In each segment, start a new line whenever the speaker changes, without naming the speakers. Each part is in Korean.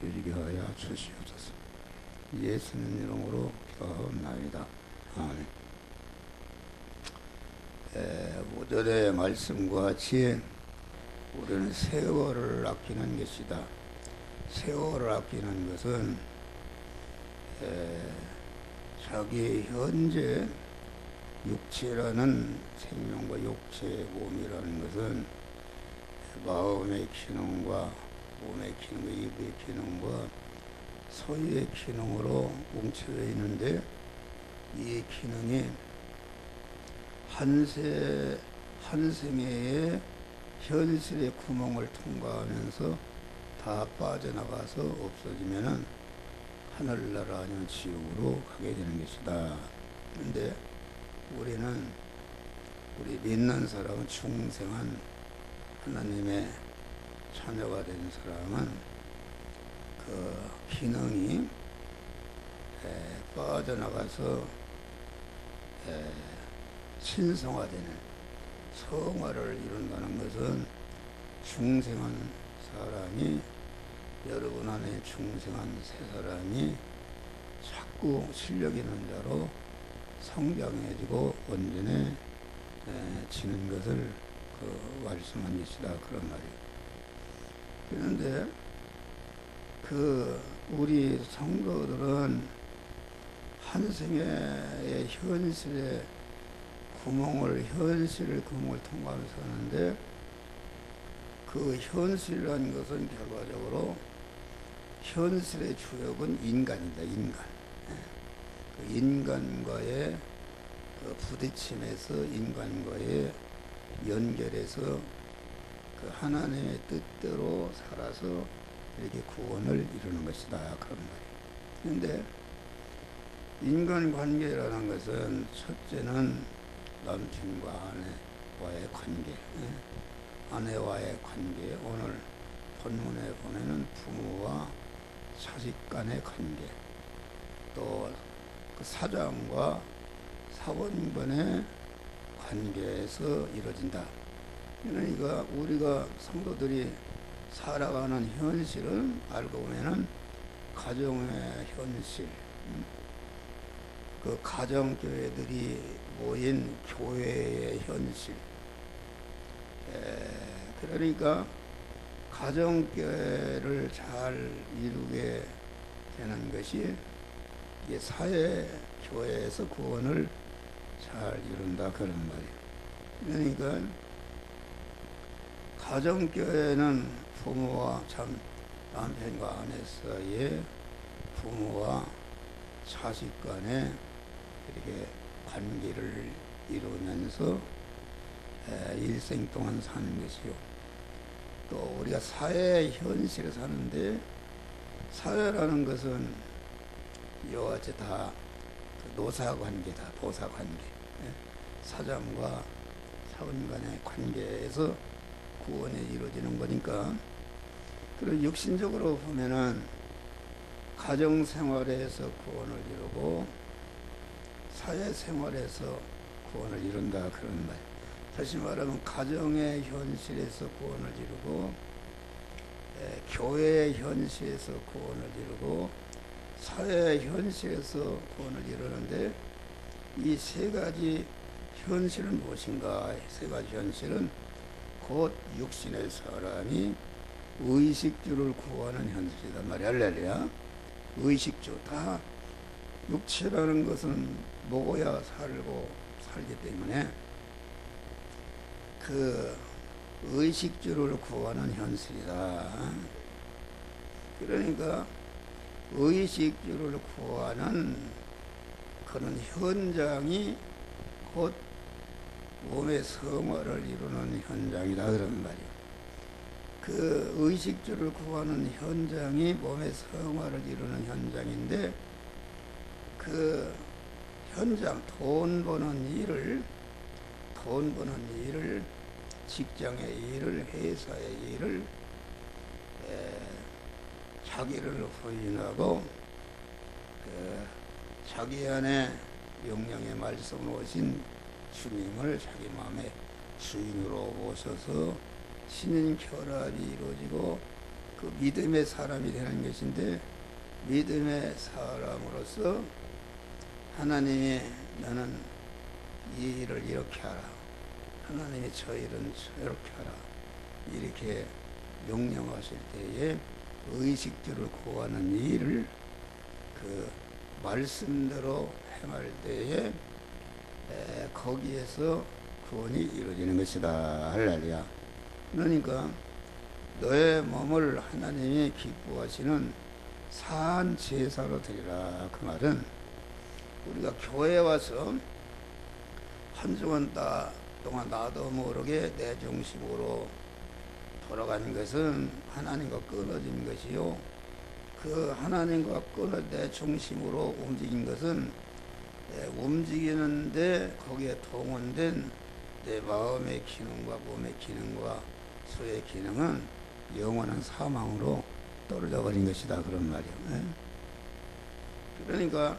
이루게 하여 주시옵소서. 예수님 이름으로 기도하옵나이다. 아멘. 5절의 말씀과 같이 우리는 세월을 아끼는 것이다. 세월을 아끼는 것은 자기 현재 육체라는 생명과 육체의 몸이라는 것은 마음의 기능과 몸의 기능과 입의 기능과 소유의 기능으로 뭉쳐져 있는데, 이 기능이 한 생애의 현실의 구멍을 통과하면서 다 빠져나가서 없어지면은 하늘나라 아니면 지옥으로 가게 되는 것이다. 그런데 우리 믿는 사람은, 중생한 하나님의 자녀가 된 사람은 그 기능이 빠져나가서 신성화되는 성화를 이룬다는 것은, 중생한 사람이, 여러분 안에 중생한 세 사람이 자꾸 실력 있는 자로 성장해지고 온전해지는 것을 말씀한 것이다, 그런 말이에요. 그런데 우리 성도들은 한 생애의 현실의 구멍을 통과하면서 사는데, 그 현실이라는 것은 결과적으로 현실의 주역은 인간이다, 인간. 그 인간과의 부딪힘에서, 인간과의 연결해서 그 하나님의 뜻대로 살아서 이렇게 구원을 이루는 것이다, 그런 말이에요. 그런데 인간관계라는 것은 첫째는 남편과 아내와의 관계, 아내와의 관계, 오늘 본문에 보면은 부모와 자식 간의 관계, 또 그 사장과 사원 간의 관계에서 이루어진다. 그러니까 우리가 성도들이 살아가는 현실은 알고 보면은 가정의 현실, 그 가정교회들이 모인 교회의 현실, 그러니까 가정교회를 잘 이루게 되는 것이 이게 사회교회에서 구원을 잘 이룬다, 그런 말이에요. 그러니까 가정교회는 부모와 남편과 아내 사이에, 부모와 자식 간에 이렇게 관계를 이루면서 일생 동안 사는 것이요. 또 우리가 사회 현실에 사는데, 사회라는 것은 이와 같이 다 노사관계다, 보사관계, 사장과 사원 간의 관계에서 구원이 이루어지는 거니까, 그리고 육신적으로 보면은 가정생활에서 구원을 이루고 사회생활에서 구원을 이룬다, 그런 말. 다시 말하면 가정의 현실에서 구원을 이루고, 교회의 현실에서 구원을 이루고, 사회 현실에서 구원을 이루는데, 이 세 가지 현실은 무엇인가? 세 가지 현실은 곧 육신의 사람이 의식주를 구하는 현실이다 말이야. 할렐루야. 의식주, 다 육체라는 것은 먹어야 살기 때문에 그 의식주를 구하는 현실이다. 그러니까 의식주를 구하는 그런 현장이 곧 몸의 성화를 이루는 현장이다, 그런 말이에요. 그 의식주를 구하는 현장이 몸의 성화를 이루는 현장인데, 그 현장, 돈 버는 일을, 직장의 일을, 회사의 일을 자기를 부인하고 자기 안에 명령의 말씀을 오신 주님을 자기 마음의 주인으로 모셔서 신인 결합이 이루어지고, 그 믿음의 사람이 되는 것인데, 믿음의 사람으로서 하나님이 너는 이 일을 이렇게 하라, 하나님이 저 일은 저렇게 하라, 이렇게 명령하실 때에 의식주를 구하는 일을 그 말씀대로 행할 때에 거기에서 구원이 이루어지는 것이다. 할렐루야. 그러니까 너의 몸을 하나님이 기뻐하시는 산 제사로 드리라. 그 말은 우리가 교회에 와서 한 주간 동안 나도 모르게 내 중심으로 돌아가는 것은 하나님과 끊어진 것이요, 그 하나님과 내 중심으로 움직인 것은 움직이는데 거기에 동원된 내 마음의 기능과 몸의 기능과 소의 기능은 영원한 사망으로 떨어져 버린 것이다. 그런 말이에요. 그러니까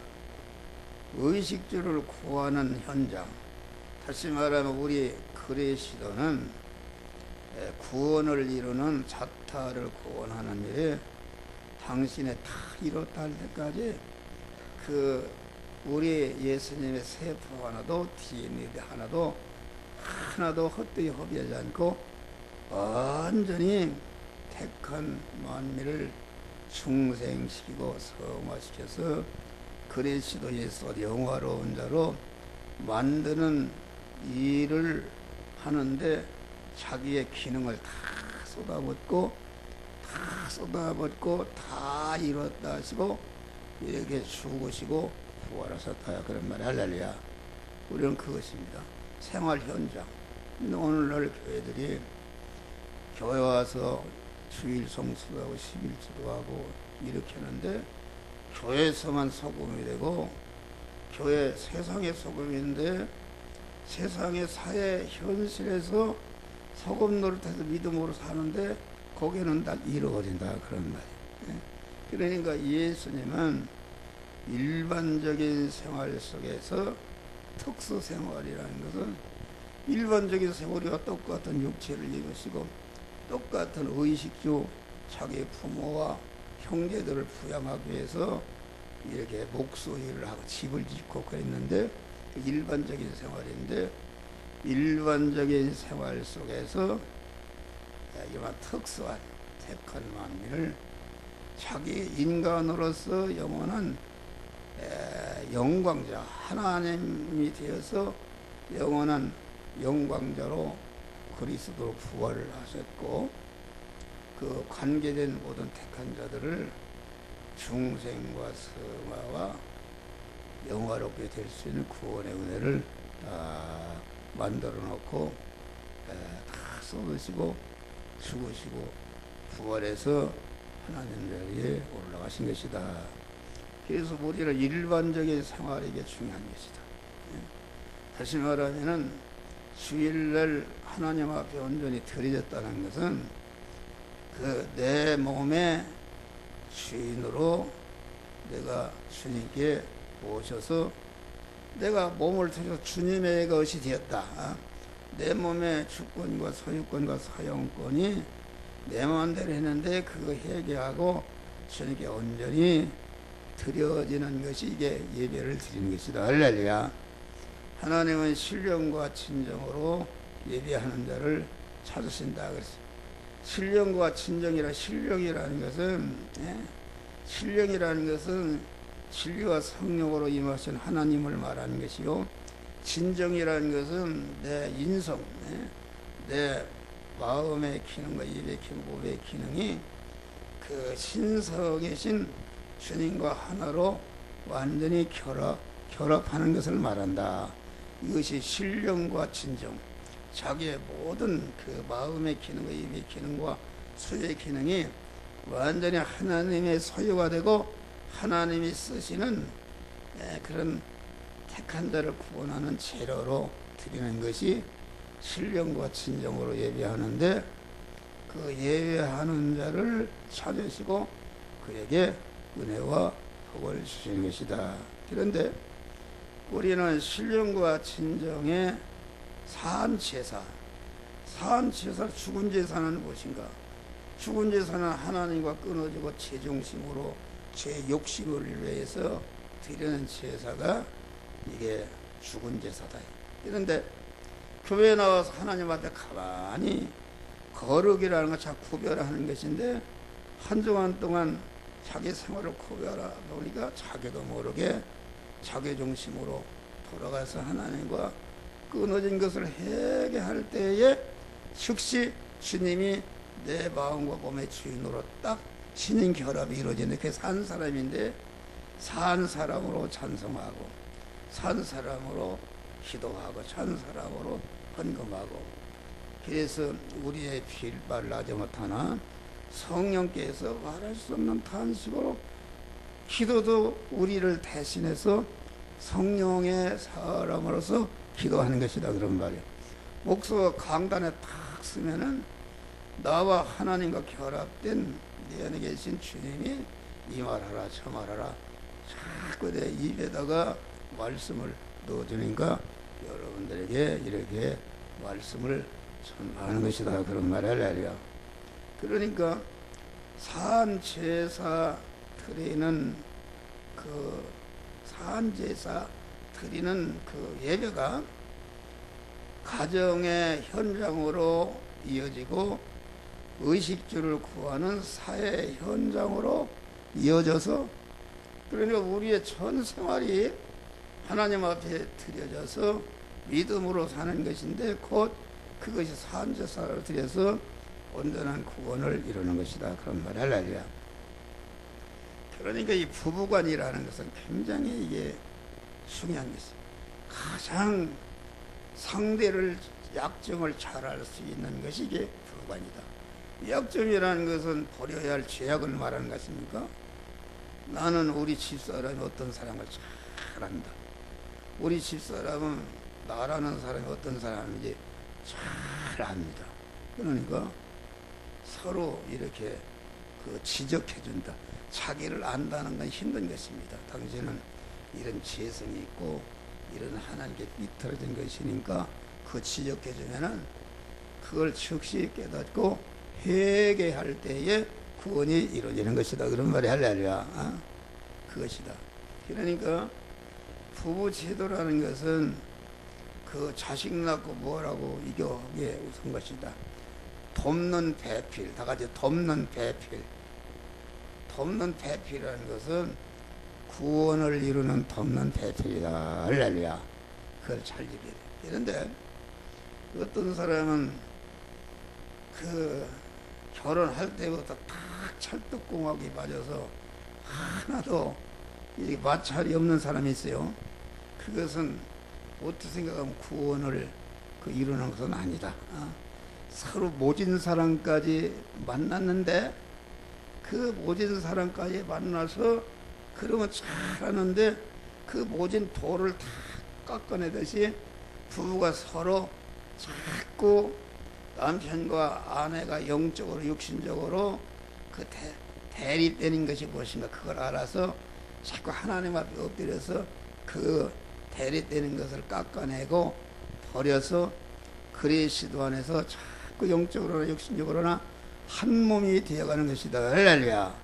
의식주를 구하는 현장, 다시 말하면 우리 그리스도는 구원을 이루는 자타를 구원하는 일에 당신의 다 이뤘다 할 때까지 그 우리 예수님의 세포 하나도 DNA 하나도 헛되이 허비하지 않고 완전히 택한 만민을 중생시키고 성화시켜서 그리스도 예수 영화로운 자로 만드는 일을 하는데 자기의 기능을 다 쏟아붓고 다 이뤘다 하시고 이렇게 죽으시고 부활하셨다. 그런 말이 할렐루야. 우리는 그것입니다. 생활 현장. 오늘날 교회들이 교회 와서 주일 성수도 하고 11주도 하고 이렇게 하는데 교회에서만 소금이 되고 교회 세상의 소금인데 세상의 사회 현실에서 소금 노릇해서 믿음으로 사는데 거기는 다 잃어버린다. 그런 말이에요. 그러니까 예수님은 일반적인 생활 속에서 특수 생활이라는 것은 일반적인 세월이와 똑같은 육체를 입으시고 똑같은 의식주 자기 부모와 형제들을 부양하기 위해서 이렇게 목수일을 하고 집을 짓고 그랬는데 일반적인 생활인데 일반적인 생활 속에서 이런 특수한 택한 만민을 자기 인간으로서 영원한 영광자 하나님이 되어서 영원한 영광자로 그리스도로 부활을 하셨고 그 관계된 모든 택한 자들을 중생과 성화와 영화롭게 될 수 있는 구원의 은혜를 다 만들어 놓고 다 쏟으시고 죽으시고 부활해서 하나님 자리에 올라가신 것이다. 그래서 우리는 일반적인 생활이 이게 중요한 것이다. 다시 말하면은 주일날 하나님 앞에 온전히 드려졌다는 것은 그 내 몸의 주인으로 내가 주님께 오셔서 내가 몸을 드려 주님의 것이 되었다. 내 몸의 주권과 소유권과 사용권이 내 마음대로 했는데 그거 회개하고 주님께 온전히 드려지는 것이 이게 예배를 드리는 것이다. 할렐루야. 하나님은 신령과 진정으로 예배하는 자를 찾으신다 그랬어요. 신령과 진정이라 신령이라는 것은 진리와 성령으로 임하신 하나님을 말하는 것이요, 진정이라는 것은 내 인성, 내 마음의 기능과 입의 기능, 몸의 기능이 그 신성이신 주님과 하나로 완전히 결합하는 것을 말한다. 이것이 신령과 진정, 자기의 모든 그 마음의 기능과 입의 기능과 소유의 기능이 완전히 하나님의 소유가 되고 하나님이 쓰시는 그런 택한 자를 구원하는 재료로 드리는 것이 신령과 진정으로 예배하는데, 그 예배하는 자를 찾으시고 그에게 은혜와 복을 주시는 것이다. 그런데 우리는 신령과 진정의 사한 제사, 죽은 제사는 무엇인가? 죽은 제사는 하나님과 끊어지고 제 중심으로 제 욕심을 위해서 드리는 제사가 이게 죽은 제사다. 그런데 교회에 나와서 하나님한테 가만히 거룩이라는 걸 자꾸 구별하는 것인데 한동안 동안 자기 생활을 구별하다 보니까 자기도 모르게 자기 중심으로 돌아가서 하나님과 끊어진 것을 회개할 때에 즉시 주님이 내 마음과 몸의 주인으로 딱 신인 결합이 이루어지는 그 산 사람인데 산 사람으로 찬송하고 산 사람으로 기도하고 산 사람으로 헌금하고 그래서 우리의 빌바를 나지 못하나 성령께서 말할 수 없는 탄식으로 기도도 우리를 대신해서 성령의 사람으로서 기도하는 것이다 그런 말이에요. 목사가 강단에 탁 쓰면은 나와 하나님과 결합된 내 안에 계신 주님이 이 말하라 저 말하라 자꾸 내 입에다가 말씀을 넣어주니까 여러분들에게 이렇게 말씀을 전하는 것이다 그런 말을 하려. 그러니까 산제사 드리는 그 산제사 드리는 그 예배가 가정의 현장으로 이어지고 의식주를 구하는 사회 현장으로 이어져서 그러니까 우리의 전 생활이 하나님 앞에 드려져서 믿음으로 사는 것인데 곧 그것이 산제사를 드려서 온전한 구원을 이루는 것이다 그런 말을 알려. 그러니까 이 부부관이라는 것은 굉장히 이게 중요한 것이에요. 가장 상대를 약점을 잘 알 수 있는 것이 이게 부부관이다. 약점이라는 것은 버려야 할 죄악을 말하는 것입니까? 나는 우리 집사람이 어떤 사람을 잘 안다. 우리 집사람은 나라는 사람이 어떤 사람인지 잘 압니다. 그러니까 서로 이렇게 그 지적해준다. 자기를 안다는 건 힘든 것입니다. 당신은 이런 죄성이 있고 이런 하나님께 삐뚤어진 것이니까 그 지적해주면은 그걸 즉시 깨닫고 회개할 때에 구원이 이루어지는 것이다. 그런 말이 할렐루야. 그것이다. 그러니까 부부 제도라는 것은 그 자식 낳고 뭐라고 이게 우선 것이다. 돕는 배필, 다 같이 돕는 배필. 돕는 배필이라는 것은 구원을 이루는 돕는 배필이다. 할렐루야. 그걸 잘 얘기해야 돼. 그런데 어떤 사람은 그 결혼할 때부터 딱 찰떡궁합이 맞아서 하나도 이렇게 마찰이 없는 사람이 있어요. 그것은 어떻게 생각하면 구원을 이루는 것은 아니다. 서로 모진 사람까지 만났는데 그 모진 사람까지 만나서 그러면 잘하는데 그 모진 돌을 다 깎아내듯이 부부가 서로 자꾸 남편과 아내가 영적으로 육신적으로 그 대립되는 것이 무엇인가 그걸 알아서 자꾸 하나님 앞에 엎드려서 그 대립되는 것을 깎아내고 버려서 그리스도 안에서 자꾸 영적으로나 육신적으로나 한 몸이 되어가는 것이다. 할렐루야.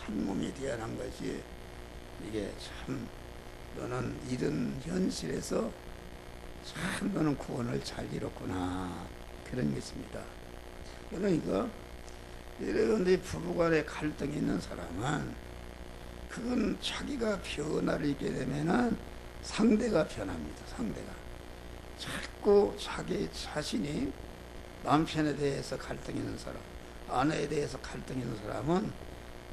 한 몸이 되어가는 것이 이게 참 너는 이런 현실에서 참 너는 구원을 잘 이뤘구나 그런 것입니다. 그러니까 여러분들이 부부간에 갈등이 있는 사람은 그건 자기가 변화를 있게 되면은 상대가 변합니다. 상대가 자꾸 자기 자신이 남편에 대해서 갈등이 있는 사람, 아내에 대해서 갈등이 있는 사람은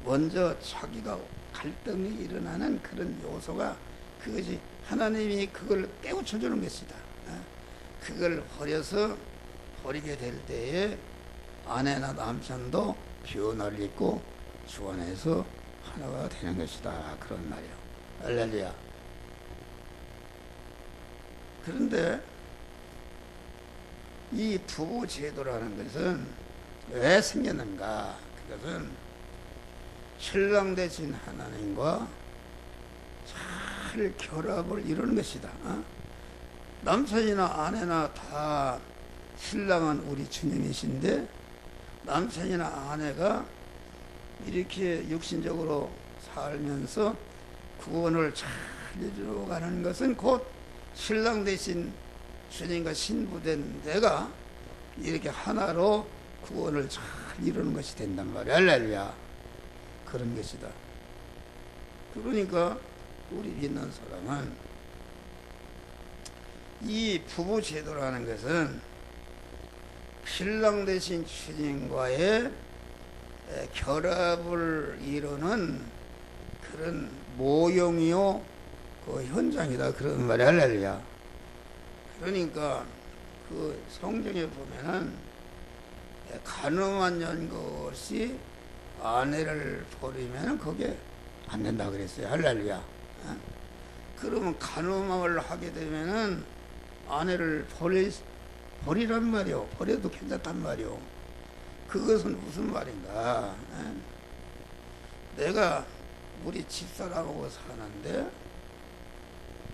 먼저 자기가 갈등이 일어나는 그런 요소가 그것이 하나님이 그걸 깨우쳐 주는 것이다. 그걸 버리게 될 때에 아내나 남편도 변화를 입고 주 안에서 하나가 되는 것이다. 그런 말이요. 할렐루야. 그런데 이 부부 제도라는 것은 왜 생겼는가? 그것은 신랑 되신 하나님과 잘 결합을 이루는 것이다. 남편이나 아내나 다 신랑은 우리 주님이신데 남편이나 아내가 이렇게 육신적으로 살면서 구원을 잘 이루어가는 것은 곧 신랑 대신 주님과 신부된 내가 이렇게 하나로 구원을 잘 이루는 것이 된단 말이야. 할렐루야. 그런 것이다. 그러니까 우리 믿는 사람은 이 부부 제도라는 것은 신랑 대신 주님과의 결합을 이루는 그런 모형이요 그 현장이다 그런 말이야. 할렐루야. 그러니까 그 성경에 보면은 간음한 연것이 아내를 버리면 그게 안 된다 그랬어요. 할렐루야. 그러면 간음을 하게 되면은 아내를 버리란 말이요. 버려도 괜찮단 말이요. 그것은 무슨 말인가? 내가 우리 집사람하고 사는데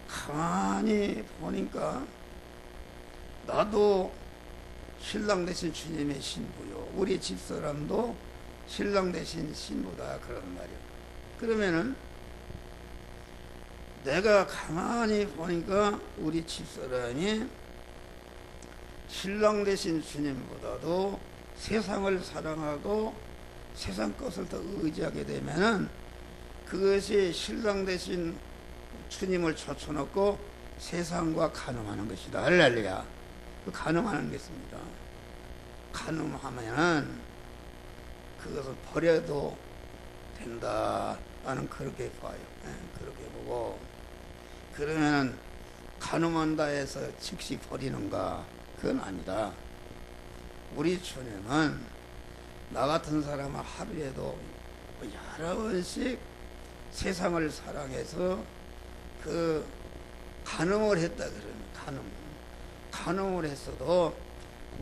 가만히 보니까 나도 신랑 대신 주님의 신부요. 우리 집사람도 신랑 대신 신부다 그런 말이요. 그러면은 내가 가만히 보니까 우리 집사람이 신랑 대신 주님보다도 세상을 사랑하고 세상 것을 더 의지하게 되면은 그것이 신랑 대신 주님을 젖혀놓고 세상과 간음하는 것이다. 할렐루야. 그 간음하는 것입니다. 간음하면은 그것을 버려도 된다. 나는 그렇게 봐요. 그렇게 보고 그러면은 간음한다 해서 즉시 버리는가? 그건 아니다. 우리 주님은 나 같은 사람은 하루에도 여러 번씩 세상을 사랑해서 그 간음을 했다 그러면 간음을 했어도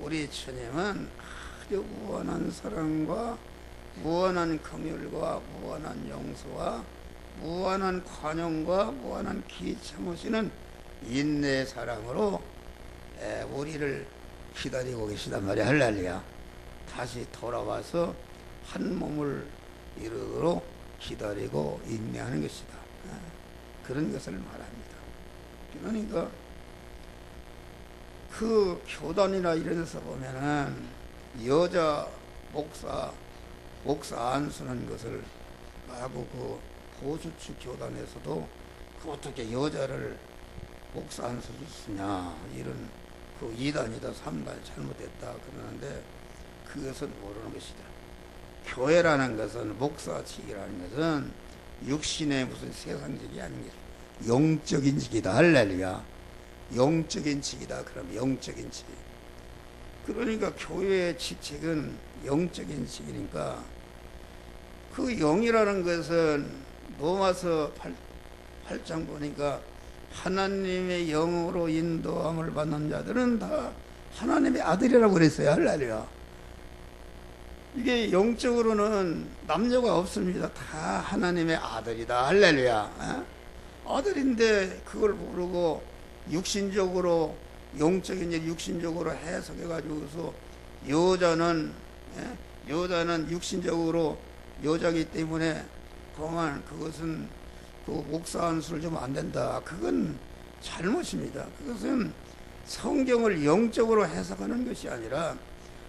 우리 주님은 아주 무한한 사랑과 무한한 긍휼과 무한한 용서와 무한한 관용과 무한한 기 참으시는 인내 사랑으로 우리를 기다리고 계시단 말이야. 할렐루야. 다시 돌아와서 한 몸을 이루도록 기다리고 인내하는 것이다. 그런 것을 말합니다. 그러니까 그 교단이나 이런 데서 보면은 여자 목사 안 쓰는 것을 하고 그 보수축 교단에서도 그 어떻게 여자를 목사 안 써줬으냐 이런 그 2단이다 3단 잘못됐다 그러는데 그것은 모르는 것이다. 교회라는 것은 목사직이라는 것은 육신의 무슨 세상직이 아닌 게 영적인 직이다. 할렐루야. 영적인 직이다. 그럼 영적인 직. 그러니까 교회의 직책은 영적인 직이니까 그 영이라는 것은 로마서 8장 보니까 하나님의 영으로 인도함을 받는 자들은 다 하나님의 아들이라고 그랬어요. 할렐루야. 이게 영적으로는 남녀가 없습니다. 다 하나님의 아들이다. 할렐루야. 아들인데 그걸 모르고 육신적으로 영적인 일 육신적으로 해석해 가지고서 여자는 육신적으로 여자기 때문에 그만 그것은 그 목사 안수를 좀 안 된다. 그건 잘못입니다. 그것은 성경을 영적으로 해석하는 것이 아니라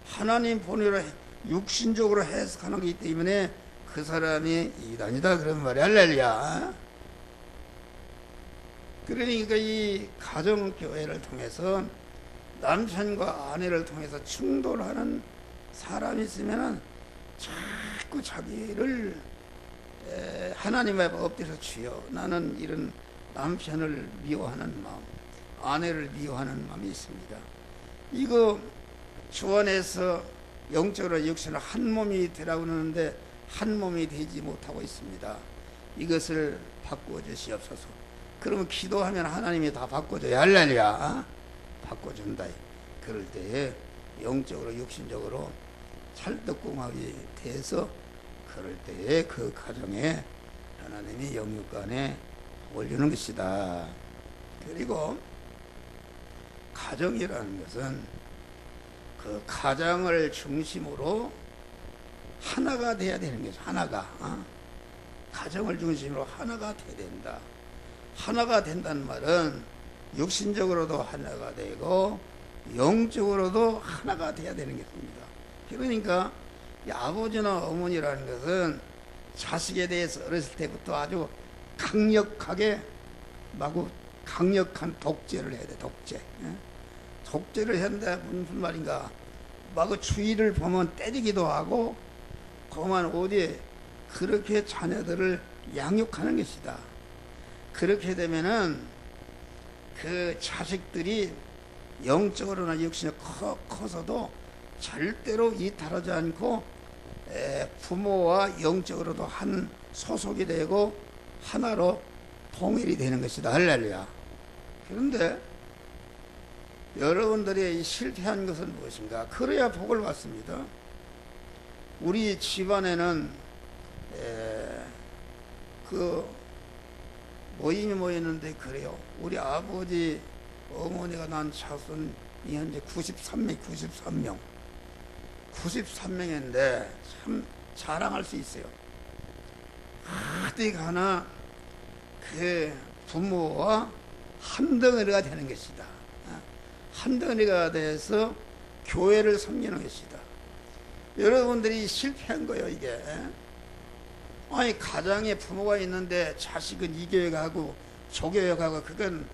하나님 본의로 육신적으로 해석하는 것이기 때문에 그 사람이 이단이다 그런 말이야. 할렐루야. 그러니까 이 가정교회를 통해서 남편과 아내를 통해서 충돌하는 사람이 있으면 자꾸 자기를 하나님 앞에 엎드려서 주여 나는 이런 남편을 미워하는 마음 아내를 미워하는 마음이 있습니다. 이거 주 안에서 영적으로 육신으로 한 몸이 되라고 하는데 한 몸이 되지 못하고 있습니다. 이것을 바꾸어 주시옵소서. 그러면 기도하면 하나님이 다 바꿔줘요. 할렐루야. 바꿔준다. 그럴 때에 영적으로 육신적으로 찰떡궁합이 돼서 그럴 때에 그 가정에 하나님이 영육간에 올리는 것이다. 그리고 가정이라는 것은 그 가장을 중심으로 하나가 돼야 되는 거죠. 하나가. 가정을 중심으로 하나가 돼야 된다. 하나가 된다는 말은 육신적으로도 하나가 되고 영적으로도 하나가 돼야 되는 것입니다. 그러니까 이 아버지나 어머니라는 것은 자식에 대해서 어렸을 때부터 아주 강력하게 마구 강력한 독재를 해야 돼. 독재. 독재를 한다 무슨 말인가? 마구 주위를 보면 때리기도 하고 그만 어디에 그렇게 자녀들을 양육하는 것이다. 그렇게 되면은 그 자식들이 영적으로나 육신적으로 커서도 절대로 이탈하지 않고 부모와 영적으로도 한 소속이 되고 하나로 통일이 되는 것이다. 할렐루야. 그런데 여러분들이 실패한 것은 무엇인가? 그래야 복을 받습니다. 우리 집안에는 그 모임이 모였는데 그래요. 우리 아버지 어머니가 난 자손이 현재 93명 93명인데 참 자랑할 수 있어요. 어디 가나 그 부모와 한 덩어리가 되는 것이다. 한 덩어리가 돼서 교회를 섬기는 것이다. 여러분들이 실패한 거예요, 이게. 아니, 가정에 부모가 있는데 자식은 이 교회 가고 저 교회 가고 그건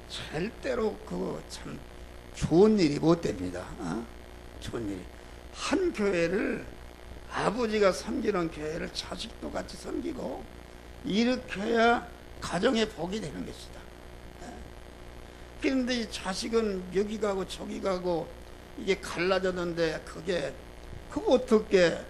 절대로 그거 참 좋은 일이 못 됩니다. 좋은 일이. 한 교회를 아버지가 섬기는 교회를 자식도 같이 섬기고 이렇게 해야 가정의 복이 되는 것이다. 그런데 이 자식은 여기 가고 저기 가고 이게 갈라졌는데 그게 어떻게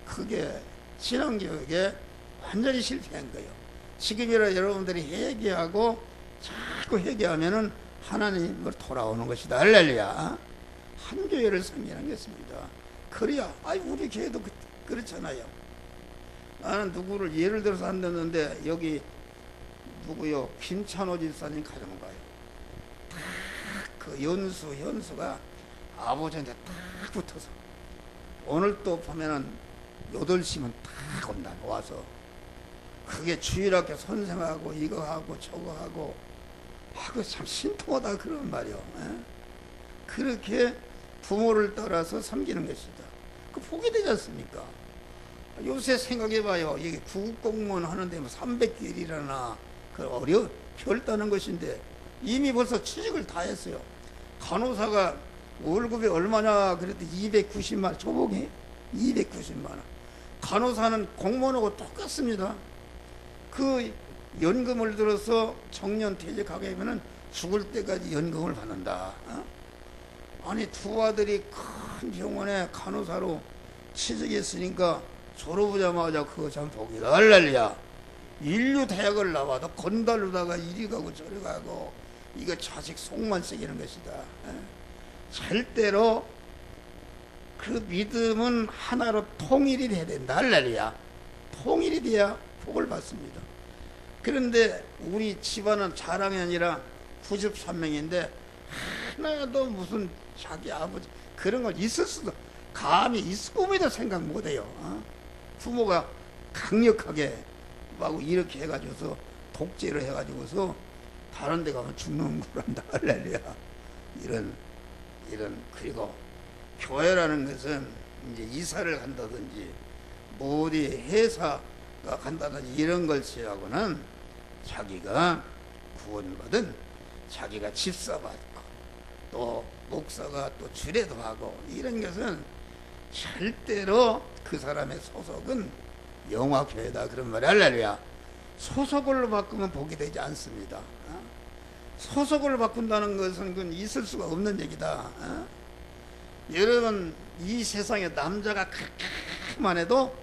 그게 신앙교육에 완전히 실패한 거예요. 지금이라 여러분들이 회개하고 자꾸 회개하면은 하나님을 돌아오는 것이다. 할렐루야. 한 교회를 섬기는 것입니다. 그래야 우리 교회도 그렇잖아요. 나는 누구를 예를 들어서 안 듣는데 여기 누구요? 김찬호 집사님 가정 가요. 딱 그 현수가 아버지한테 딱 붙어서 오늘 또 보면은 8시면 딱 온다. 와서 그게 주일학교 선생하고 이거 하고 저거 하고 그거 참 신통하다 그런 말이요. 그렇게 부모를 따라서 섬기는 것이다. 그 복이 되지 않습니까? 요새 생각해봐요. 이게 구급공무원 하는데 뭐 300개일이라나 그 별 따는 것인데 이미 벌써 취직을 다 했어요. 간호사가 월급이 얼마냐 그랬더니 290만 원, 조봉이 290만 원. 간호사는 공무원하고 똑같습니다. 그 연금을 들어서 정년 퇴직하게 하면은 죽을 때까지 연금을 받는다. 아니, 두 아들이 큰 병원에 간호사로 취직했으니까 졸업하자마자 그거 참 복이다. 할렐루야. 인류 대학을 나와도 건달로다가 이리 가고 저리 가고 이거 자식 속만 새기는 것이다. 절대로 그 믿음은 하나로 통일이 돼야 된다. 할렐루야. 통일이 돼야 복을 받습니다. 그런데 우리 집안은 자랑이 아니라 93명인데 하나도 무슨 자기 아버지 그런 걸 있을 수도 감히 꿈에도 생각 못해요. 부모가 강력하게 막 이렇게 해가지고서 독재를 해가지고서 다른 데 가면 죽는 거란다. 할렐루야. 이런 그리고 교회라는 것은 이제 이사를 간다든지 뭐 어디 회사가 간다든지 이런 걸 제하고는 자기가 구원받은 자기가 집사받고 또 목사가 또 주례도 하고 이런 것은 절대로 그 사람의 소속은 영화교회다 그런 말이 할렐루야. 소속을 바꾸면 복이 되지 않습니다. 소속을 바꾼다는 것은 그건 있을 수가 없는 얘기다. 여러분, 이 세상에 남자가 그렇게만 해도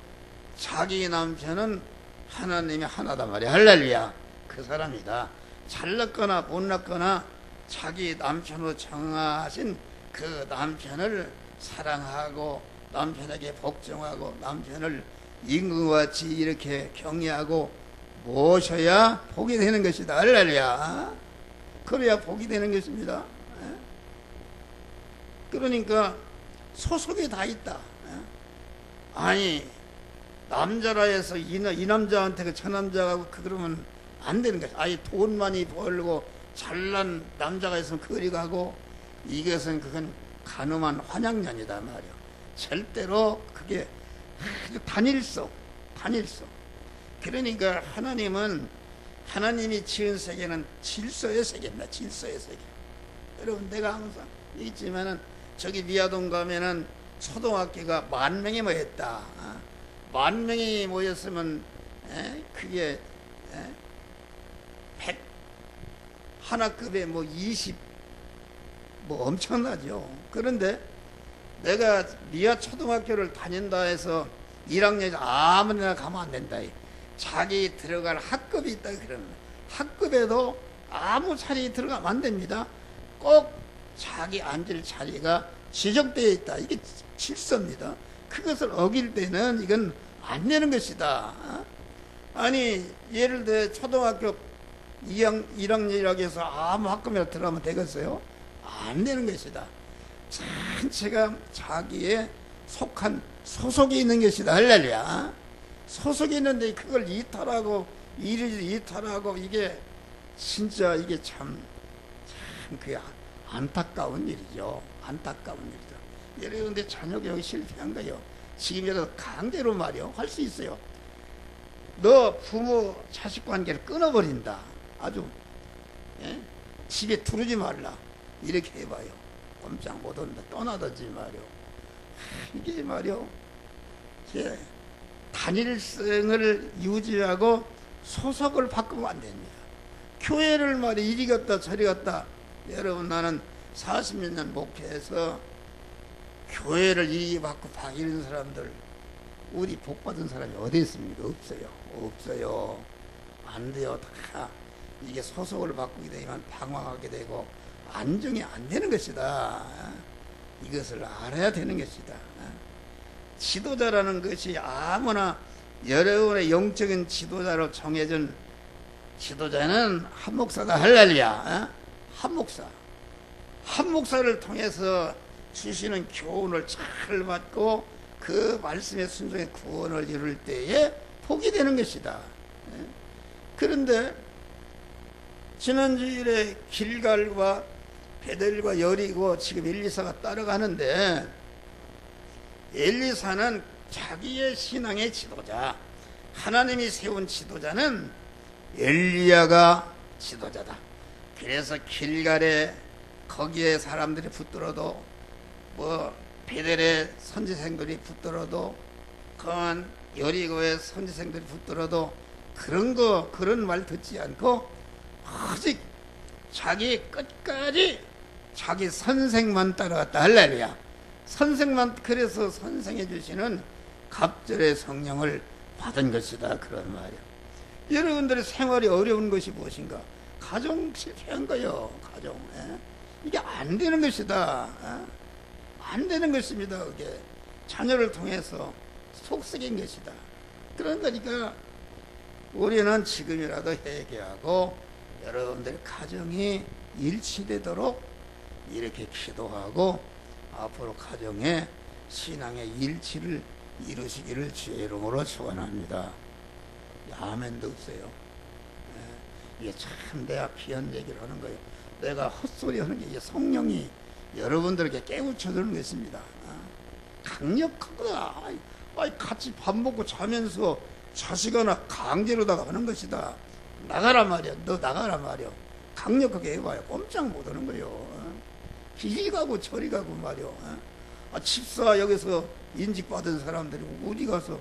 자기 남편은 하나님이 하나다 말이야. 할렐루야. 그 사람이다. 잘났거나 못났거나 자기 남편으로 정하신 그 남편을 사랑하고 남편에게 복종하고 남편을 임금과 같이 이렇게 경외하고 모셔야 복이 되는 것이다. 할렐루야. 그래야 복이 되는 것입니다. 그러니까 소속이 다 있다. 아니 남자라 해서 이 남자한테 저 남자하고 그러면 안 되는 거야. 아예 돈 많이 벌고 잘난 남자가 있으면 그리 가고, 이것은 그건 간음한 환양년이다 말이야. 절대로 그게 단일성. 그러니까 하나님이 지은 세계는 질서의 세계입니다. 질서의 세계. 여러분, 내가 항상 얘기했지만은 저기 미아동 가면은 초등학교가 10,000명이 모였다. 10,000명이 모였으면 그게 100 하나급에 뭐 20 뭐 엄청나죠. 그런데 내가 미아 초등학교를 다닌다 해서 1학년에 아무데나 가면 안 된다. 자기 들어갈 학급이 있다 그러는, 학급에도 아무 자리에 들어가면 안 됩니다. 꼭 자기 앉을 자리가 지적되어 있다. 이게 질서입니다. 그것을 어길 때는 이건 안 되는 것이다. 아니 예를 들어 초등학교 1학년이라고 해서 아무 학급이나 들어가면 되겠어요? 안 되는 것이다. 전체가 자기의 속한 소속이 있는 것이다. 할렐루야. 소속이 있는데 그걸 이탈하고 이탈하고, 이게 진짜 이게 참 그 안타까운 일이죠. 안타까운 일이죠. 여러분들 자녀가 여기 실패한 거예요. 지금이라도 강제로 말이요 할 수 있어요. 너 부모 자식 관계를 끊어버린다. 아주 집에 두르지 말라. 이렇게 해봐요. 꼼짝 못한다. 떠나든지 말이요. 이게 말이요, 이제 단일성을 유지하고 소속을 바꾸면 안 됩니다. 교회를 말이 이리 갔다 저리 갔다. 여러분, 나는 40몇 년 목회해서 교회를 이리 받고 바뀌는 사람들, 우리 복 받은 사람이 어디 있습니까? 없어요. 안 돼요. 다 이게 소속을 바꾸게 되면 방황하게 되고 안정이 안 되는 것이다. 이것을 알아야 되는 것이다. 지도자라는 것이 아무나 여러분의 영적인 지도자로 정해진 지도자는 한 목사다. 할렐루야. 한 목사를 통해서 주시는 교훈을 잘 받고 그 말씀의 순종의 구원을 이룰 때에 복이 되는 것이다. 그런데 지난주일에 길갈과 베델과 여리고 지금 엘리사가 따라가는데, 엘리사는 자기의 신앙의 지도자, 하나님이 세운 지도자는 엘리야가 지도자다. 그래서 길갈에 거기에 사람들이 붙들어도, 뭐 베델의 선지생들이 붙들어도, 그한 여리고의 선지생들이 붙들어도 그런 말 듣지 않고 오직 자기 끝까지 자기 선생만 따라갔다. 할렐루야. 선생만, 그래서 선생해 주시는 갑절의 성령을 받은 것이다. 그런 말이야. 여러분들의 생활이 어려운 것이 무엇인가? 가정 실패한 거요. 가정. 이게 안 되는 것이다. 안 되는 것입니다. 그게 자녀를 통해서 속썩인 것이다. 그런 거니까 우리는 지금이라도 회개하고 여러분들의 가정이 일치되도록 이렇게 기도하고 앞으로 가정의 신앙의 일치를 이루시기를 주의 이름으로 축원합니다. 아멘도 없어요. 이게 참 내가 귀한 얘기를 하는 거예요. 내가 헛소리 하는 게 성령이 여러분들에게 깨우쳐주는 것입니다. 강력하구나. 같이 밥 먹고 자면서 자식 하나 강제로다가 하는 것이다. 나가라 말이야. 너 나가라 말이야. 강력하게 해봐요. 꼼짝 못하는 거요. 이리 가고 저리 가고 말이요. 집사 여기서 인직받은 사람들이 어디 가서,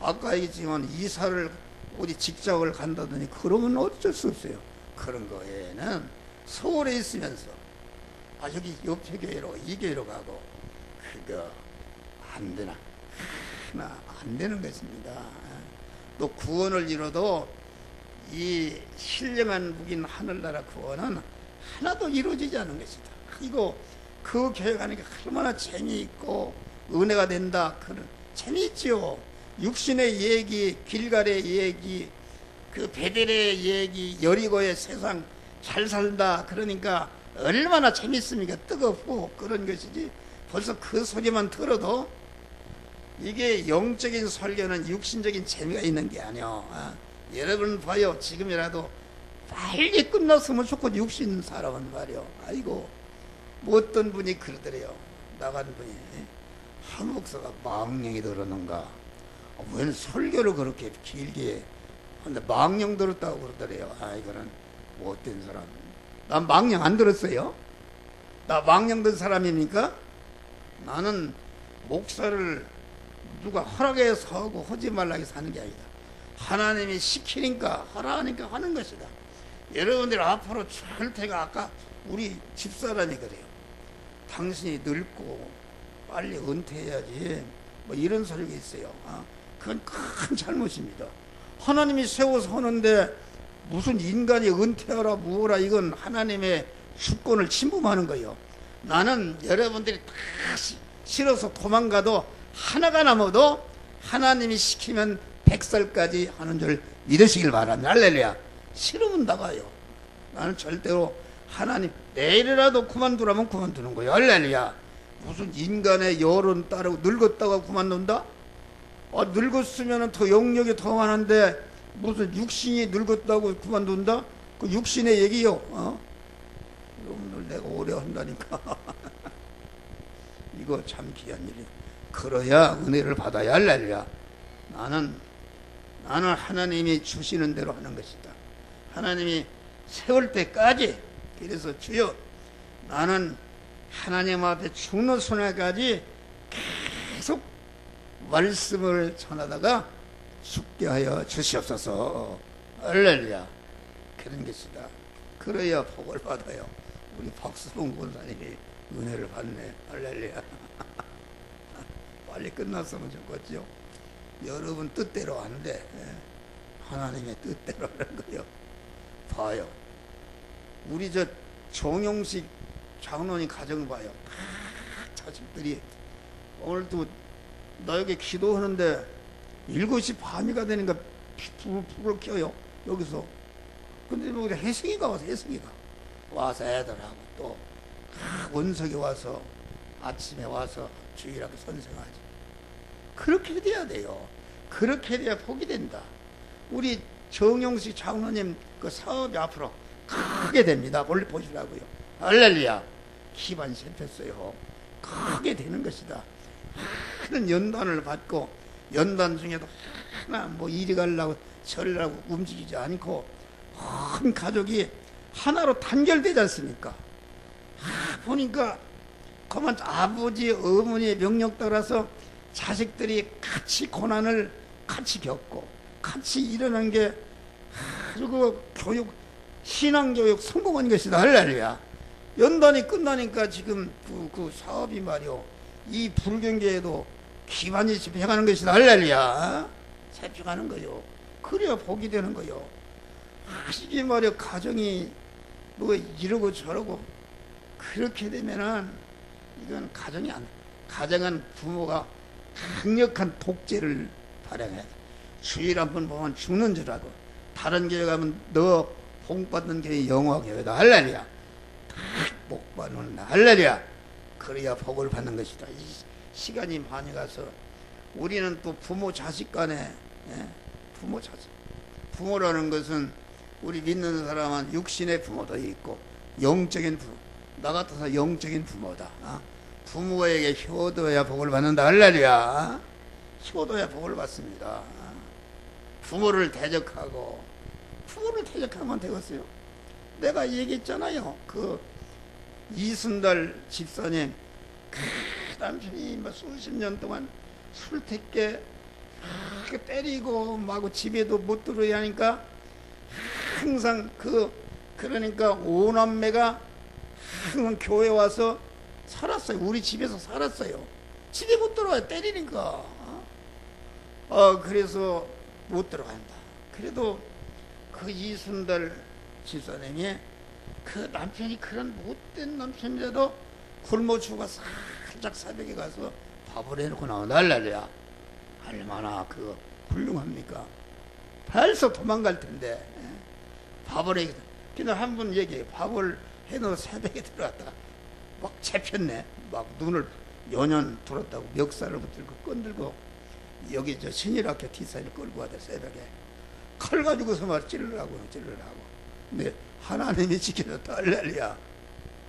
아까 얘기했지만 이사를 어디 직장을 간다더니 그러면 어쩔 수 없어요. 그런 거에는 서울에 있으면서 여기 옆에 교회로 이 교회로 가고, 그거 안 되나? 하나 안 되는 것입니다. 또 구원을 이뤄도 이 신령한 무긴 하늘나라 구원은 하나도 이루어지지 않은 것이다. 그리고 그 교회 가는 게 얼마나 재미있고 은혜가 된다. 그런 재미있지요. 육신의 얘기, 길갈의 얘기, 그 베델의 얘기, 여리고의 세상 잘 살다. 그러니까 얼마나 재밌습니까? 뜨겁고 그런 것이지. 벌써 그 소리만 들어도 이게 영적인 설교는 육신적인 재미가 있는 게 아니요. 여러분 봐요. 지금이라도 빨리 끝났으면 좋고 육신 사람은 말이요. 아이고 뭐 어떤 분이 그러더래요. 나간 분이 한 목사가 망령이 들었는가. 웬 설교를 그렇게 길게 근데 망령 들었다고 그러더래요. 이거는 못된 사람. 난 망령 안 들었어요. 나 망령 든 사람입니까? 나는 목사를 누가 허락해서 하고 하지 말라고 사는 게 아니다. 하나님이 시키니까 하라니까 하는 것이다. 여러분들 앞으로 절대가 아까 우리 집사람이 그래요. 당신이 늙고 빨리 은퇴해야지 뭐 이런 소리가 있어요. 그건 큰 잘못입니다. 하나님이 세워서 하는데 무슨 인간이 은퇴하라 무어라 이건 하나님의 주권을 침범하는 거예요. 나는 여러분들이 다 싫어서 도망가도 하나가 남아도 하나님이 시키면 100살까지 하는 줄 믿으시길 바랍니다. 할렐루야. 싫으면 나가요. 나는 절대로 하나님 내일이라도 그만두라면 그만두는 거예요. 할렐루야. 무슨 인간의 여론 따르고 늙었다가 그만둔다? 늙었으면 더 영역이 더 많은데 무슨 육신이 늙었다고 그만둔다? 그 육신의 얘기요. 여러분들 내가 오래 한다니까. 이거 참 귀한 일이야. 그래야 은혜를 받아야 할렐루야. 나는 하나님이 주시는 대로 하는 것이다. 하나님이 세울 때까지. 그래서 주여 나는 하나님 앞에 죽는 순간까지 계속 말씀을 전하다가 죽게 하여 주시옵소서. 할렐루야. 그런 것이다. 그래야 복을 받아요. 우리 박수봉 권사님이 은혜를 받네. 할렐루야. 빨리 끝났으면 좋겠죠. 여러분 뜻대로 안 돼. 하나님의 뜻대로 하는 거요. 봐요. 우리 저 정용식 장로님 가정 봐요. 다 자식들이 오늘도 나에게 기도하는데 7시 반이가 되니까 불을 켜요. 여기서. 근데 뭐 혜승이가 와서 애들하고 또 원석이 와서 아침에 와서 주일하고 선생하지. 그렇게 돼야 돼요. 그렇게 돼야 복이 된다. 우리 정용식 장로님 그 사업이 앞으로 크게 됩니다. 멀리 보시라고요. 할렐루야. 기반 세웠어요. 크게 되는 것이다. 그런 연단을 받고 연단 중에도 하나 뭐 이리 가려고 저리라고 움직이지 않고 큰 가족이 하나로 단결되지 않습니까? 보니까 그만 아버지 어머니의 명령 따라서 자식들이 같이 고난을 같이 겪고 같이 일어난 게 아주 그 교육 신앙교육 성공한 것이다. 할렐루야. 연단이 끝나니까 지금 그 사업이 말이요 이 불경계에도 기반이 집행하는 것이다. 할렐루야. 집행하는 거요. 그래야 복이 되는 거요. 이게 말이요 가정이 뭐 이러고 저러고 그렇게 되면은 이건 가정은 부모가 강력한 독재를 발행해야 돼. 주일 한번 보면 죽는 줄 알고 다른 교회 가면 너 복받는 교회 영화교회다. 할렐루야. 다 복받는 할렐루야. 그래야 복을 받는 것이다. 이 시간이 많이 가서 우리는 또 부모 자식 간에 부모 자식 부모라는 것은 우리 믿는 사람은 육신의 부모도 있고 영적인 부모 나 같아서 영적인 부모다. 부모에게 효도해야 복을 받는다. 할렐루야. 효도해야 복을 받습니다. 부모를 대적하고 부모를 대적하면 되겠어요. 내가 얘기했잖아요. 그 이순달 집사님 그 남편이 뭐 수십 년 동안 술택게 때리고 마고 집에도 못 들어야 하니까 항상 그러니까 오남매가 항상 교회 와서 살았어요. 우리 집에서 살았어요. 집에 못 들어와요. 때리니까. 그래서 못 들어간다. 그래도 그 이순달 집사님이 그 남편이 그런 못된 남편이라도 굶어 죽어 살짝 새벽에 가서 밥을 해놓고 나온다. 할렐루야. 얼마나 훌륭합니까? 벌써 도망갈 텐데 밥을 해. 그냥 한 번 얘기해. 밥을 해놓고 새벽에 들어갔다가 막 잡혔네. 막 눈을 연연 들었다고 멱살을 붙들고 끈들고 여기 저 신일학교 뒷산을 끌고 가다 새벽에 칼 가지고서 말 찔러라고. 근데 하나님이 지켜줬다. 할렐루야.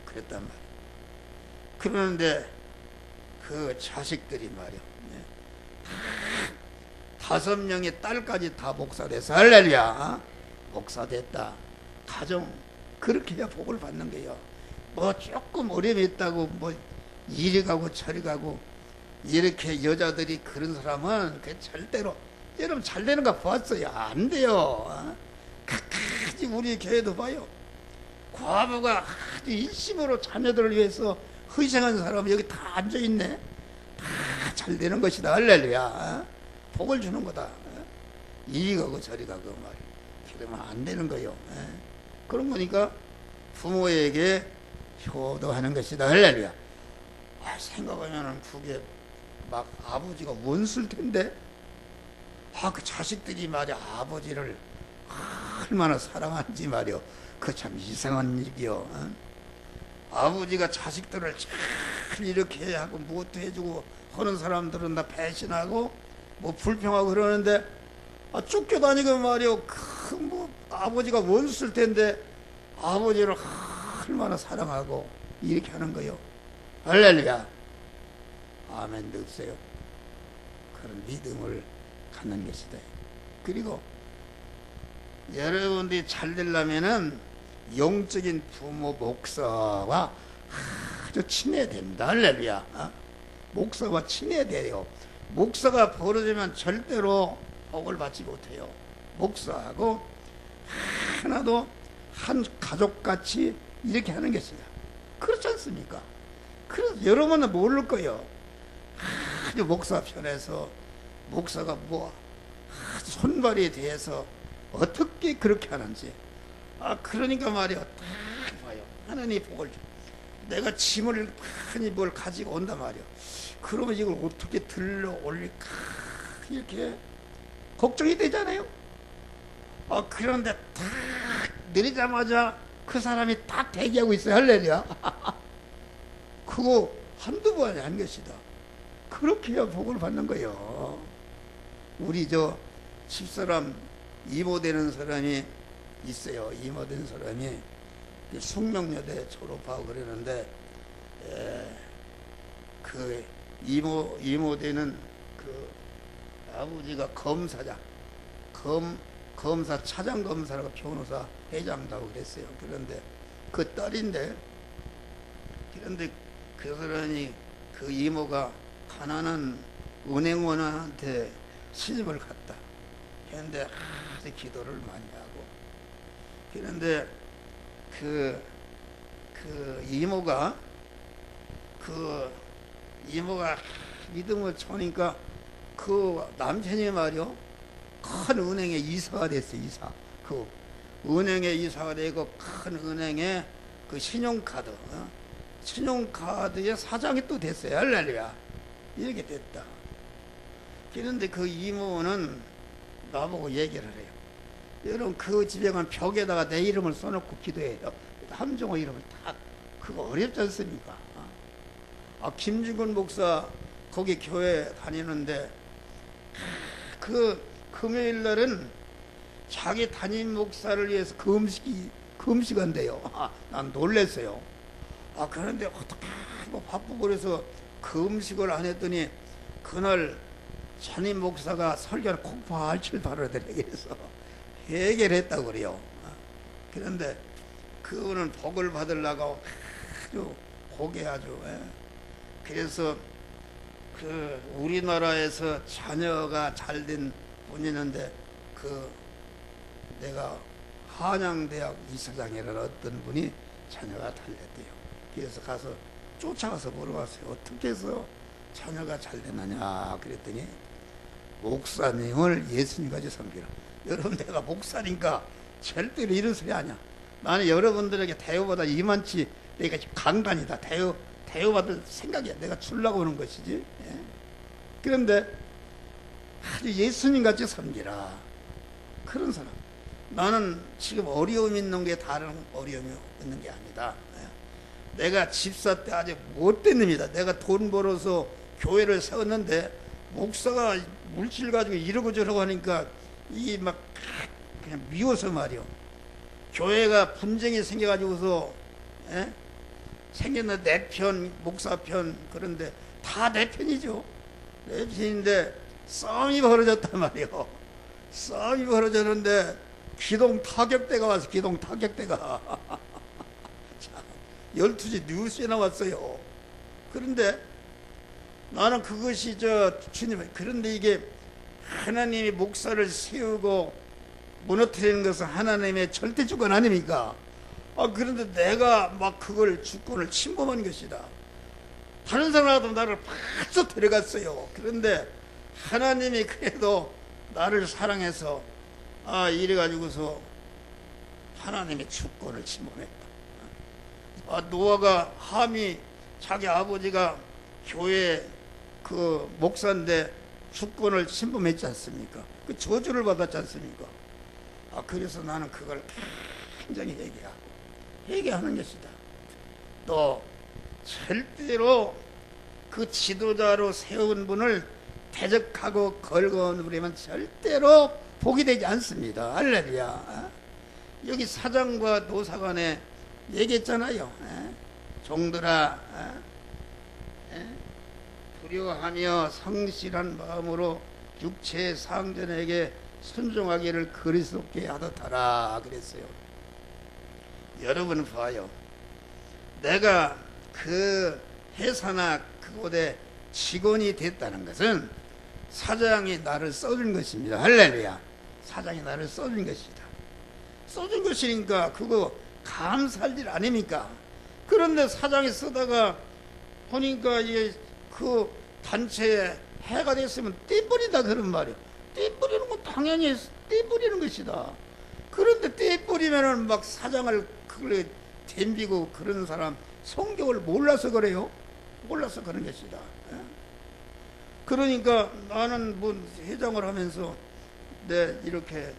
그랬단 말이야. 그러는데 그 자식들이 말이야. 5명의 딸까지 다 목사돼서 할렐루야. 목사됐다. 가정 그렇게 해야 복을 받는 거예요. 뭐 조금 어려움이 있다고 뭐 이리 가고 저리 가고 이렇게 여자들이 그런 사람은 그 절대로 여러분 잘 되는 거 봤어요? 안 돼요. 끝까지 우리 교회도 봐요. 과부가 아주 일심으로 자녀들을 위해서 희생한 사람은 여기 다 앉아있네. 다 잘 되는 것이다. 할렐루야. 복을 주는 거다. 이리 가고 저리 가고 말이야. 그러면 안 되는 거요. 그런 거니까 부모에게 효도하는 것이다. 할렐루야. 생각하면은 그게 막 아버지가 원수일 텐데, 그 자식들이 말이야 아버지를 얼마나 사랑하는지 말이요. 그 참 이상한 일이요. 아버지가 자식들을 잘 이렇게 하고 무엇도 해주고 하는 사람들은 다 배신하고 뭐 불평하고 그러는데, 쫓겨다니고 말이요. 뭐 아버지가 원수일 텐데 아버지를 얼마나 사랑하고 이렇게 하는 거요. 할렐루야. 아멘. 넣으세요. 그런 믿음을 갖는 것이다. 그리고 여러분들이 잘 되려면은 영적인 부모 목사와 아주 친해야 됩니다. 할렐루야. 목사와 친해야 돼요. 목사가 벌어지면 절대로 복을 받지 못해요. 목사하고 하나도 한 가족같이 이렇게 하는 것이다. 그렇지 않습니까? 그래서 여러분은 모를 거예요. 아주 목사 편에서 목사가 뭐 손발에 대해서 어떻게 그렇게 하는지. 그러니까 말이야. 딱 봐요. 하나님이 복을 줘. 내가 짐을 많이 뭘 가지고 온단 말이야. 그러면 이걸 어떻게 들러 올릴까 이렇게 걱정이 되잖아요. 그런데 딱 내리자마자 그 사람이 딱 대기하고 있어요. 할렐루야. 그거 한두 번이 아닌 것이다. 그렇게 해야 복을 받는 거예요. 우리 저 집사람 이모 되는 사람이 있어요. 이모 된 사람이 숙명여대 졸업하고 그러는데, 그 이모 되는 그 아버지가 검사장, 검사 차장 검사라고 변호사 회장도 하고 그랬어요. 그런데 그 딸인데, 그런데 그 사람이 그 이모가 가난한 은행원한테 시집을 갔다. 그런데 아주 기도를 많이 하고, 그런데 그 이모가 믿음을 주니까 그 남편이 말이요, 큰 은행에 이사가 됐어요. 그 은행에 이사가 되고 큰 은행에 그 신용카드의 사장이 또 됐어요. 할렐루야. 이렇게 됐다. 그런데 그 이모는 나보고 얘기를 해요. 여러분 그 집에 가면 벽에다가 내 이름을 써놓고 기도해요. 함정호 이름을 딱. 그거 어렵지 않습니까? 김중근 목사 거기 교회 다니는데, 그 금요일 날은 자기 담임 목사를 위해서 금식한대요. 난 놀랬어요. 그런데 어떻게 뭐 바쁘고 그래서 금식을 안 했더니 그날 담임 목사가 설교를 콩팥을 바르더래. 그래서 해결했다고 그래요. 그런데 그거는 복을 받으려고 아주 고개 아주. 그래서 그 우리나라에서 자녀가 잘된 분이 있는데, 그 내가 한양대학 이사장이라는 어떤 분이 자녀가 달렸대요. 그래서 가서 쫓아가서 물어봤어요. 어떻게 해서 자녀가 잘 됐느냐 그랬더니 목사님을 예수님까지 섬기라. 여러분 내가 목사니까 절대로 이런 소리 아니야. 나는 여러분들에게 대우보다 이만치 내가 강단이다. 대우받을 생각이야. 내가 주려고 하는 것이지. 그런데 아주 예수님같이 섬기라. 그런 사람. 나는 지금 어려움이 있는 게 다른 어려움이 있는 게 아니다. 내가 집사 때 아주 못된 놈이다. 내가 돈 벌어서 교회를 세웠는데 목사가 물질 가지고 이러고 저러고 하니까 이 막 그냥 미워서 말이요. 교회가 분쟁이 생겨가지고서 생겼는데 내 편, 목사 편, 그런데 다 내 편이죠. 내 편인데 싸움이 벌어졌단 말이요. 싸움이 벌어졌는데 기동 타격대가 와서 기동 타격대가 12시 뉴스에 나왔어요. 그런데 나는 그것이 주님, 그런데 이게 하나님이 목사를 세우고 무너뜨리는 것은 하나님의 절대 주권 아닙니까? 그런데 내가 막 그걸 주권을 침범한 것이다. 다른 사람도 나를 벌써 데려갔어요. 그런데 하나님이 그래도 나를 사랑해서 이래가지고서 하나님의 주권을 침범했다. 노아가 함이 자기 아버지가 교회 그 목사인데 주권을 침범했지 않습니까? 그 저주를 받았지 않습니까? 그래서 나는 그걸 굉장히 회개하는 것이다. 또 절대로 그 지도자로 세운 분을 대적하고 걸거누리면 절대로 복이 되지 않습니다. 할렐루야. 여기 사장과 노사관에 얘기했잖아요. 종들아, 두려워하며 성실한 마음으로 육체의 상전에게 순종하기를 그리스도께 하듯하라 그랬어요. 여러분 봐요. 내가 그 회사나 그곳에 직원이 됐다는 것은 사장이 나를 써준 것입니다. 할렐루야. 사장이 나를 써준 것이다. 써준 것이니까 그거 감사할 일 아닙니까? 그런데 사장이 쓰다가 보니까 이게 그 단체에 해가 됐으면 떼버린다 그런 말이에요. 떼버리는 건 당연히 떼버리는 것이다. 그런데 떼버리면은 막 사장을 그걸 덤비고 그런 사람 성경을 몰라서 그래요. 몰라서 그런 것이다. 그러니까 나는 뭐 회장을 하면서 이렇게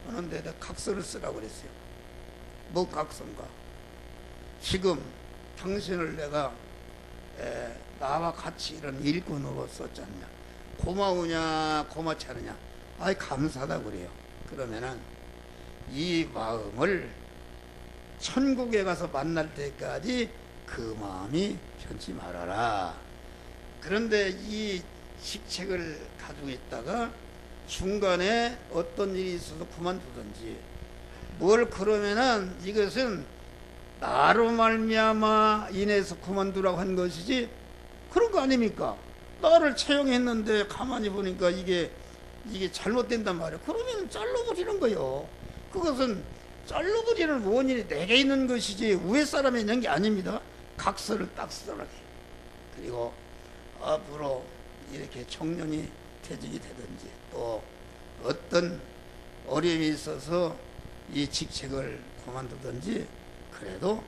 하는데 내가 각서를 쓰라고 그랬어요. 뭐 각서인가? 지금 당신을 내가 나와 같이 이런 일꾼으로 썼잖냐. 고마우냐 고맙지 않느냐. 감사하다 그래요. 그러면은 이 마음을 천국에 가서 만날 때까지 그 마음이 변치 말아라. 그런데 이 직책을 가지고 있다가 중간에 어떤 일이 있어서 그만두든지 뭘 그러면은 이것은 나로 말미암아 인해서 그만두라고 한 것이지 그런 거 아닙니까? 나를 채용했는데 가만히 보니까 이게 잘못된단 말이에요. 그러면 잘라버리는 거예요. 그것은 잘라버리는 원인이 내게 있는 것이지 위에 사람이 있는 게 아닙니다. 각서를 딱 쓰라고 해요. 그리고 앞으로 이렇게 청년이 퇴직이 되든지 또 어떤 어려움이 있어서 이 직책을 그만두든지 그래도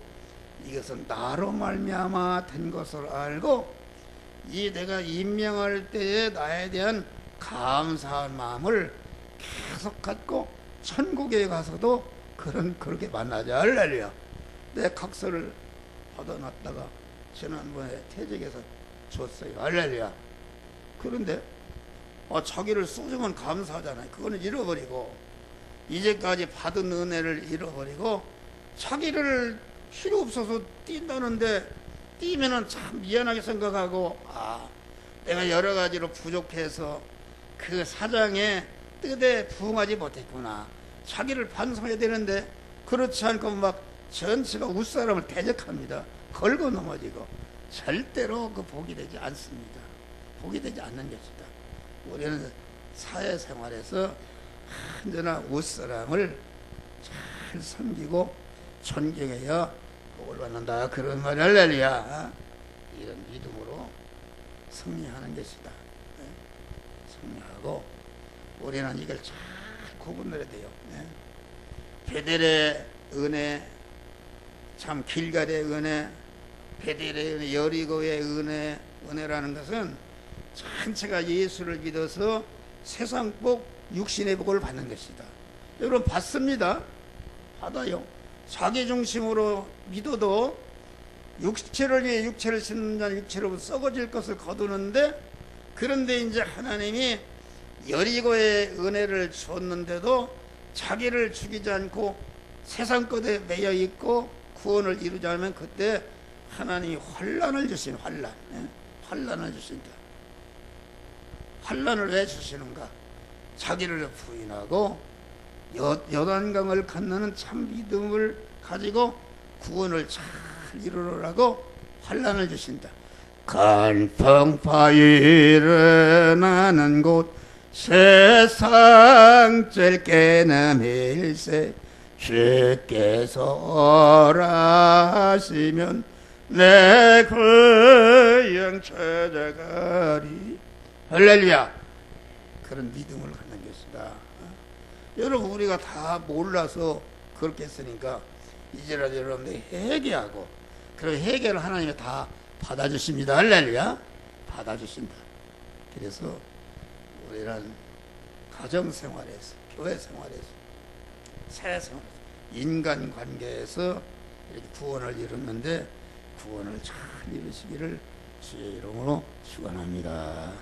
이것은 나로 말미암아 된 것을 알고 이 내가 임명할 때에 나에 대한 감사한 마음을 계속 갖고 천국에 가서도 그렇게 만나자. 할렐루야. 내 각서를 받아놨다가 지난번에 퇴직해서 줬어요. 할렐루야. 그런데 자기를 써주면 감사하잖아요. 그거는 잃어버리고 이제까지 받은 은혜를 잃어버리고 자기를 필요 없어서 뛴다는데 뛰면은 참 미안하게 생각하고 내가 여러 가지로 부족해서 그 사장의 뜻에 부응하지 못했구나. 자기를 반성해야 되는데 그렇지 않고 막 전체가 웃사람을 대적합니다. 걸고 넘어지고 절대로 그 복이 되지 않습니다. 복이 되지 않는 것이다. 우리는 사회생활에서 언제나 웃사람을 잘 섬기고 존경해야 복을 받는다. 그런 말이 할렐루야. 이런 믿음으로 승리하는 것이다. 승리하고 우리는 이걸 잘 구분해야 돼요. 베델의 은혜, 참 길갈의 은혜, 베델의 은혜, 여리고의 은혜라는 것은 전체가 예수를 믿어서 세상 복, 육신의 복을 받는 것이다. 여러분 받습니다. 받아요. 자기 중심으로 믿어도 육체를 위해 육체를 싣는 자는 육체로부터 썩어질 것을 거두는데 그런데 이제 하나님이 여리고의 은혜를 줬는데도 자기를 죽이지 않고 세상 것에 매여 있고 구원을 이루지 않으면 그때 하나님이 환난을 주신 환난을 주신다. 환난을 왜 주시는가? 자기를 부인하고 요단강을 건너는 참 믿음을 가지고 구원을 잘 이루라고 환난을 주신다. 간풍파 일어나는 곳 세상 제일 깨는 일세 주께서 오라시면 내 구영 찾아가리. 할렐루야. 그런 믿음을 갖는 것이다. 여러분 우리가 다 몰라서 그렇게 했으니까 이제라도 여러분들이 회개하고 그런 회개를 하나님이 다 받아주십니다. 할렐루야. 받아주신다. 그래서 우리는 가정생활에서 교회생활에서 세상에서 인간관계에서 이렇게 구원을 이뤘는데 구원을 잘 이루시기를 주의 이름으로 축원합니다.